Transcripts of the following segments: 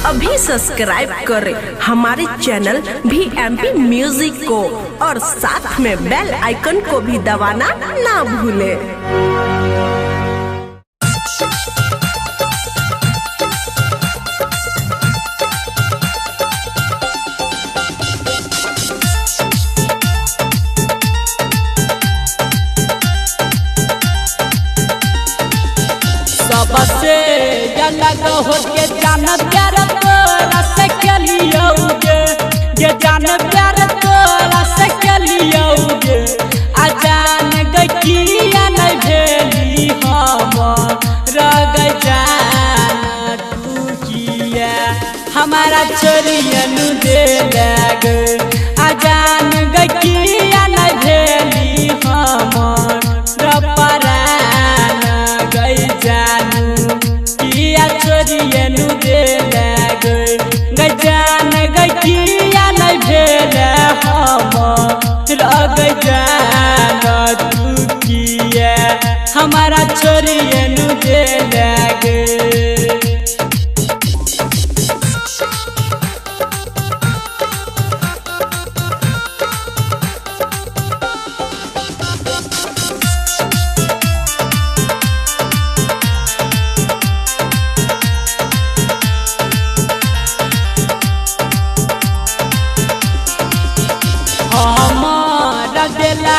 अभी सब्सक्राइब करें हमारे चैनल VMP म्यूजिक को और साथ में बेल आइकन को भी दबाना ना भूलें। सबसे अलग होके जान प्यार तोरा से के लियोगे ये जान प्यार तोरा से के लियोगे आ जान गइया नहीं भेली हम रग जान तू किया हमारा छोरियन दे लगे आ जान गइया नहीं भेली हम रपरान गई जानू किया छोरियनु दे लगे गजान गइया नहीं भेल हम रग जान तू किया हमारा छोरियनु दे लगे। हमारा दिला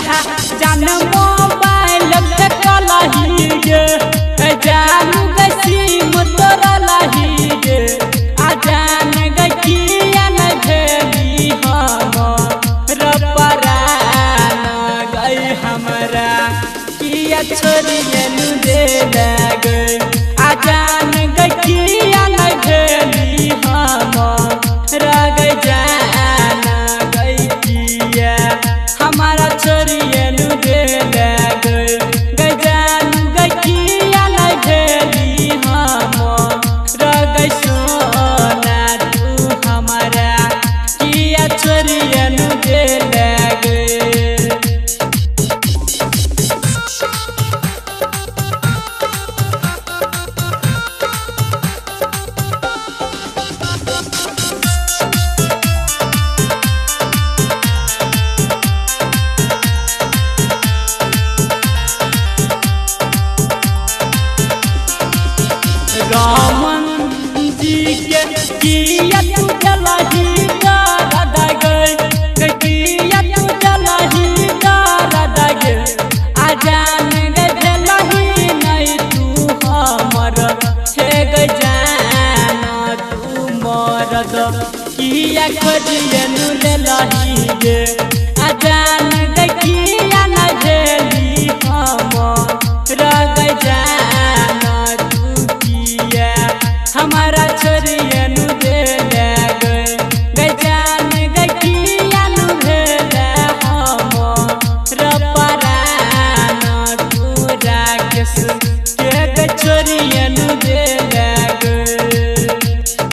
जान मोबाइल पे कलही गे जान गसीम तोरा लही गे आ जान गइया नहीं भेली हम रपरान गई हमरा किया छोरियनु दे लगे आ जान गइया नहीं भेली हम रग जान गइया हमारा छोरियनु दे लगे गजान गइया नहीं भेली हम रग सोना तू हमारा किया छोरियनु दे लगे। रामन जी के किया तू जलही दादा गए किया तू जलही दादा गए आ जान गए जलही नहीं तू हमर हे गए जान तू मरद किया खोजियनु ले लही गे आ जान गए किया न भेली हम रग जान हमारा